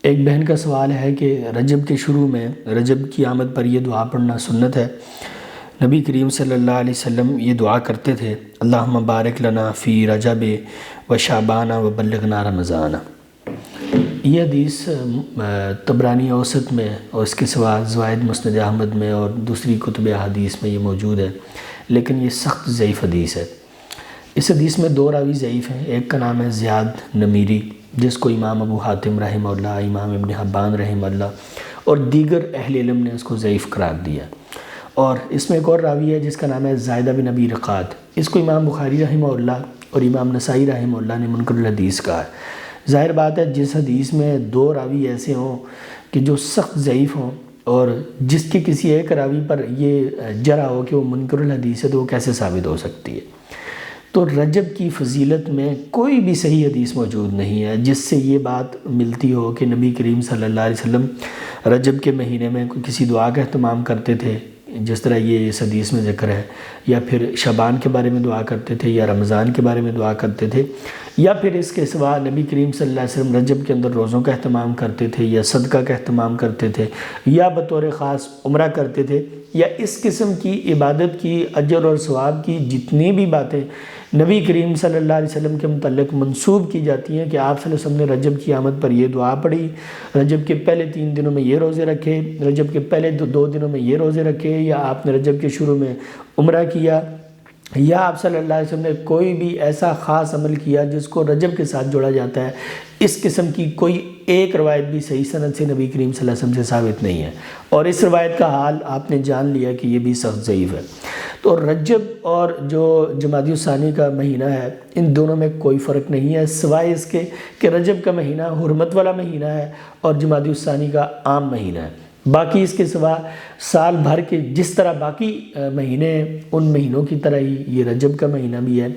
ایک بہن کا سوال ہے کہ رجب کے شروع میں رجب کی آمد پر یہ دعا پڑھنا سنت ہے۔ نبی کریم صلی اللہ علیہ وسلم یہ دعا کرتے تھے، اللہم بارک لنا فی رجب و شعبان و بلغنا رمضان۔ یہ حدیث طبرانی اوسط میں اور اس کے سوا زوائد مسند احمد میں اور دوسری کتب احادیث میں یہ موجود ہے، لیکن یہ سخت ضعیف حدیث ہے۔ اس حدیث میں دو راوی ضعیف ہیں، ایک کا نام ہے زیاد نمیری جس کو امام ابو حاتم رحمہ اللہ، امام ابن حبان رحمہ اللہ اور دیگر اہل علم نے اس کو ضعیف قرار دیا۔ اور اس میں ایک اور راوی ہے جس کا نام ہے زائدہ بن ابی رقات، اس کو امام بخاری رحمہ اللہ اور امام نسائی رحمہ اللہ نے منکر الحدیث کہا ہے۔ ظاہر بات ہے جس حدیث میں دو راوی ایسے ہوں کہ جو سخت ضعیف ہوں اور جس کے کسی ایک راوی پر یہ جرح ہو کہ وہ منکر الحدیث ہے تو وہ کیسے ثابت ہو سکتی ہے؟ تو رجب کی فضیلت میں کوئی بھی صحیح حدیث موجود نہیں ہے جس سے یہ بات ملتی ہو کہ نبی کریم صلی اللہ علیہ وسلم رجب کے مہینے میں کسی دعا کا اہتمام کرتے تھے جس طرح یہ اس حدیث میں ذکر ہے، یا پھر شعبان کے بارے میں دعا کرتے تھے، یا رمضان کے بارے میں دعا کرتے تھے، یا پھر اس کے سوا نبی کریم صلی اللہ علیہ وسلم رجب کے اندر روزوں کا اہتمام کرتے تھے، یا صدقہ کا اہتمام کرتے تھے، یا بطور خاص عمرہ کرتے تھے، یا اس قسم کی عبادت کی اجر اور ثواب کی جتنی بھی باتیں نبی کریم صلی اللہ علیہ وسلم کے متعلق منسوب کی جاتی ہیں کہ آپ صلی اللہ علیہ وسلم نے رجب کی آمد پر یہ دعا پڑھی، رجب کے پہلے 3 دنوں میں یہ روزے رکھے، رجب کے پہلے 2 دنوں میں یہ روزے رکھے، یا آپ نے رجب کے شروع میں عمرہ کیا، یا آپ صلی اللہ علیہ وسلم نے کوئی بھی ایسا خاص عمل کیا جس کو رجب کے ساتھ جوڑا جاتا ہے، اس قسم کی کوئی ایک روایت بھی صحیح سند سے نبی کریم صلی اللہ علیہ وسلم سے ثابت نہیں ہے، اور اس روایت کا حال آپ نے جان لیا کہ یہ بھی سخت ضعیف ہے۔ تو رجب اور جو جمادی الثانی کا مہینہ ہے ان دونوں میں کوئی فرق نہیں ہے، سوائے اس کے کہ رجب کا مہینہ حرمت والا مہینہ ہے اور جمادی الثانی کا عام مہینہ ہے۔ باقی اس کے سوا سال بھر کے جس طرح باقی مہینے ہیں ان مہینوں کی طرح ہی یہ رجب کا مہینہ بھی ہے،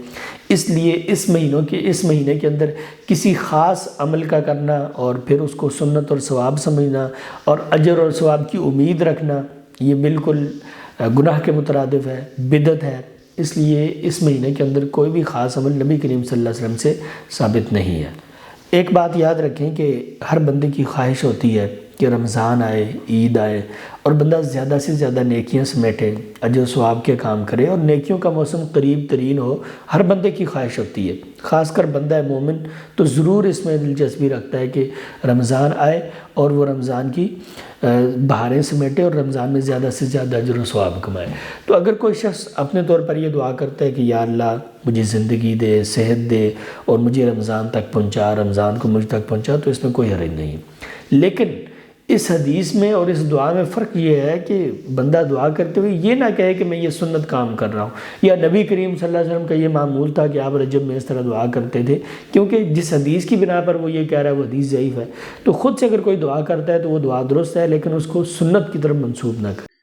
اس لیے اس مہینے کے اندر کسی خاص عمل کا کرنا اور پھر اس کو سنت اور ثواب سمجھنا اور اجر اور ثواب کی امید رکھنا یہ بالکل گناہ کے مترادف ہے، بدعت ہے۔ اس لیے اس مہینے کے اندر کوئی بھی خاص عمل نبی کریم صلی اللہ علیہ وسلم سے ثابت نہیں ہے۔ ایک بات یاد رکھیں کہ ہر بندے کی خواہش ہوتی ہے کہ رمضان آئے، عید آئے اور بندہ زیادہ سے زیادہ نیکیاں سمیٹے، اجر و ثواب کے کام کرے اور نیکیوں کا موسم قریب ترین ہو، ہر بندے کی خواہش ہوتی ہے۔ خاص کر بندہ مومن تو ضرور اس میں دلچسپی رکھتا ہے کہ رمضان آئے اور وہ رمضان کی بہاریں سمیٹے اور رمضان میں زیادہ سے زیادہ اجر و ثواب کمائے۔ تو اگر کوئی شخص اپنے طور پر یہ دعا کرتا ہے کہ یا اللہ مجھے زندگی دے، صحت دے اور مجھے رمضان تک پہنچا، رمضان کو مجھ تک پہنچا، تو اس میں کوئی حرج نہیں، لیکن اس حدیث میں اور اس دعا میں فرق یہ ہے کہ بندہ دعا کرتے ہوئے یہ نہ کہے کہ میں یہ سنت کام کر رہا ہوں، یا نبی کریم صلی اللہ علیہ وسلم کا یہ معمول تھا کہ آپ رجب میں اس طرح دعا کرتے تھے، کیونکہ جس حدیث کی بنا پر وہ یہ کہہ رہا ہے وہ حدیث ضعیف ہے۔ تو خود سے اگر کوئی دعا کرتا ہے تو وہ دعا درست ہے، لیکن اس کو سنت کی طرف منسوب نہ کرے۔